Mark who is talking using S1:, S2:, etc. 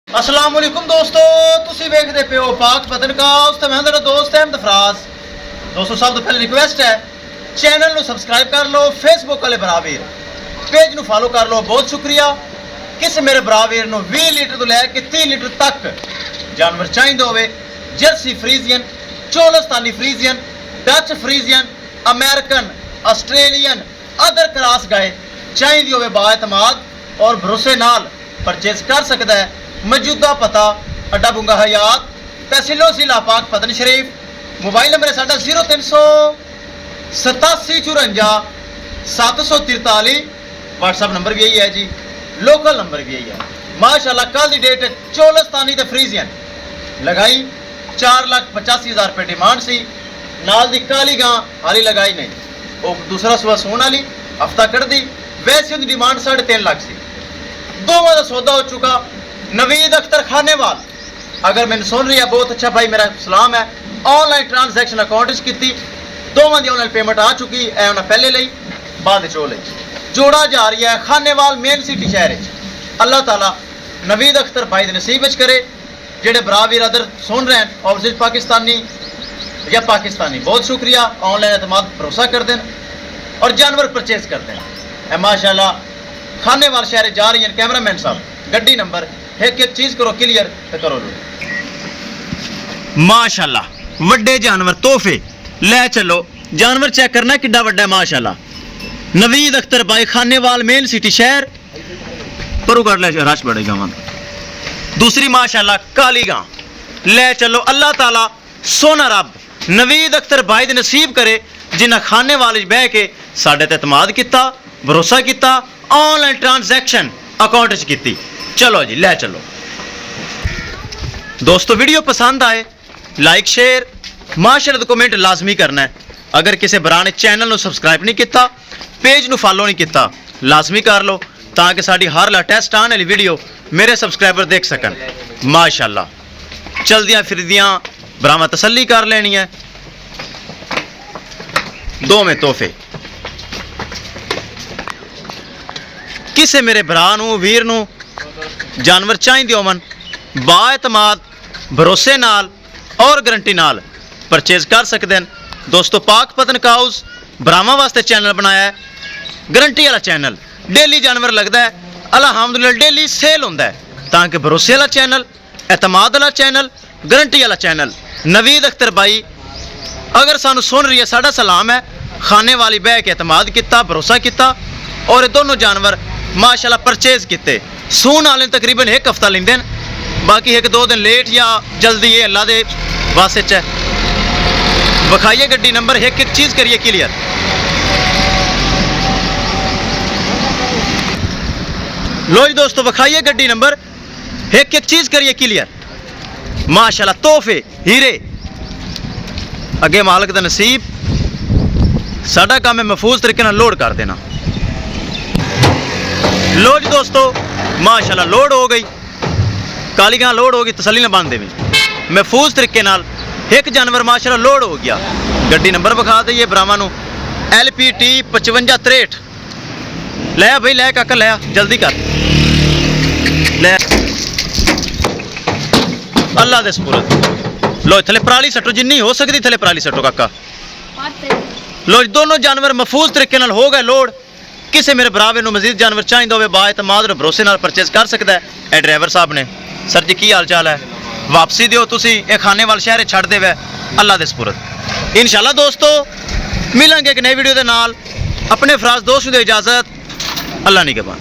S1: अस्सलाम वालेकुम दोस्तों, तुसी वेखदे पे हो पाक पतनकास्ट ते मैं तेरा दोस्त अहमद फराज। दोस्तों सब तो पहले रिक्वेस्ट है, चैनल ਨੂੰ सब्सक्राइब कर लो, फेसबुक वाले भरावीर पेज ਨੂੰ फॉलो कर लो, बहुत शुक्रिया। किस मेरे भरावीर ਨੂੰ 20 लीटर तो लैके 30 लीटर तक जानवर चाहिए होवे, Jersey Friesian, Cholistani Friesian, Dutch Friesian, American, Australian, other cross गाय चाहिए होवे बाएतमाद और भरोसे नाल परचेज कर सकता है। मौजूदा पता अड्डा बुंगा हयात, तहसीलो जिला पाक पतन शरीफ। मोबाइल नंबर है साडा 0387 व्हाट्सअप नंबर भी यही है जी, लोकल नंबर भी यही है। माशाल्लाह कल की डेट चोलस्तानी ते फ्रीजियन लगाई 4,85,000 रुपये डिमांड सी। नाल दी काली गां हाली लगाई नहीं, वो दूसरा सुबह सोन वाली हफ्ता कट दी, वैसे उनकी डिमांड 3.5 लाख सी। दोवां दा सौदा हो चुका। नवीद अख्तर खानेवाल अगर मैंने सुन रही है, बहुत अच्छा भाई, मेरा सलाम है। ऑनलाइन ट्रांसैक्शन अकाउंट की दोवां दी ऑनलाइन पेमेंट आ चुकी है, उन्हें पहले ली बाद जोड़ा जा रही है खानेवाल मेन सिटी शहर। अल्लाह ताला नवीद अख्तर भाई दे नसीब विच करे। जेडे भरा वीर अदर सुन रहे हैं ऑपोजिट पाकिस्तानी या पाकिस्तानी, बहुत शुक्रिया। ऑनलाइन एतमाद भरोसा कर दें और जानवर परचेज कर दें। माशाल्लाह खानेवाल शहर जा रही हैं। कैमरामैन साहब गड्डी नंबर एक एक चीज करो क्लियर तो करो लो। माशाल्लाह वड्डे जानवर तोहफे ले चलो, जानवर चेक करना किड्डा वड्डा है। माशाल्लाह नवीद अख्तर भाई खानेवाल मेन सिटी शहर परू कर ले, रश बढ़ेगा वहां। दूसरी माशाल्लाह काली गां ले चलो। अल्लाह ताला सोना रब नवीद अख्तर भाई दे नसीब करे, जिन्हें खानेवाल बह के साडे ते एतमाद किया, भरोसा किया, ऑनलाइन ट्रांसैक्शन अकाउंट की। चलो जी ले चलो। दोस्तों वीडियो पसंद आए लाइक शेयर माशाल्लाह कमेंट लाजमी करना है। अगर किसी भरा ने चैनल को सब्सक्राइब नहीं किया, पेज को फॉलो नहीं किया, लाजमी कर लो ताकि साड़ी हर लेटेस्ट आने वाली वीडियो मेरे सब्सक्राइबर देख सकन। माशाल्लाह चलदियां फिरदियां भरावां तसल्ली कर लेनी है। दो में तोहफे किसे मेरे भरा वीर नू जानवर चाहिए होवन, बाएतमाद भरोसे नाल और गारंटी नाल परचेज कर सकते हैं। दोस्तों पाक पतन काउस भरावां वास्ते चैनल बनाया है, गारंटी वाला चैनल। डेली जानवर लगता है, अल्हम्दुलिल्लाह डेली सेल होता है, ताकि भरोसे वाला चैनल, एतमाद वाला चैनल, गारंटी वाला चैनल। नवीद अख्तर भाई अगर सानू सुन रही है, साडा सलाम है। खाने वाली बह के एतमाद किया, भरोसा किया और ये दोनों जानवर माशाल्लाह परचेज किते। सून वाले तकरीबन एक हफ्ता लेंदे हैं, बाकी 1-2 दिन लेट या जल्दी ये अल्लाह दे वास्ते च है। बखाइए गड्डी नंबर एक एक चीज़ करिए क्लियर। लो जी दोस्तों बखाइए गड्डी नंबर एक एक चीज़ करिए क्लियर। माशाल्लाह तोहफे हीरे अगे मालिक दा नसीब। साडा काम है महफूज तरीके नाल लोड कर देना। लो जी दोस्तों माशाल्लाह लोड हो गई, काली गां लोड हो गई, तसल्ली ना बांध देवी। महफूज तरीके नाल एक जानवर माशाल्लाह लोड हो गया। गड्डी नंबर बखा दईए भरावां नू LPT 5563। ले भाई ले काका ले जल्दी कर ले, अल्लाह दे सुपुर्द। लो थले पराली सटो, जिन्नी हो सकती थले पराली सटो काका। लो दोनों जानवर महफूज तरीके नाल हो गए लोड। किसी मेरे भरावे नू मजीद जानवर चाहिए होवे, बाएतमाद और भरोसे नाल परचेज कर सकता है। ए ड्राइवर साहब ने सर जी की हाल चाल है, वापसी दियो तुसी ए खानेवाल शहर छड़ देवे, अल्लाह दे सुपुर्द। इंशाल्लाह दोस्तों मिलेंगे एक नई वीडियो दे नाल। अपने फराज दोस्त दे इजाजत, अल्लाह निगहबान।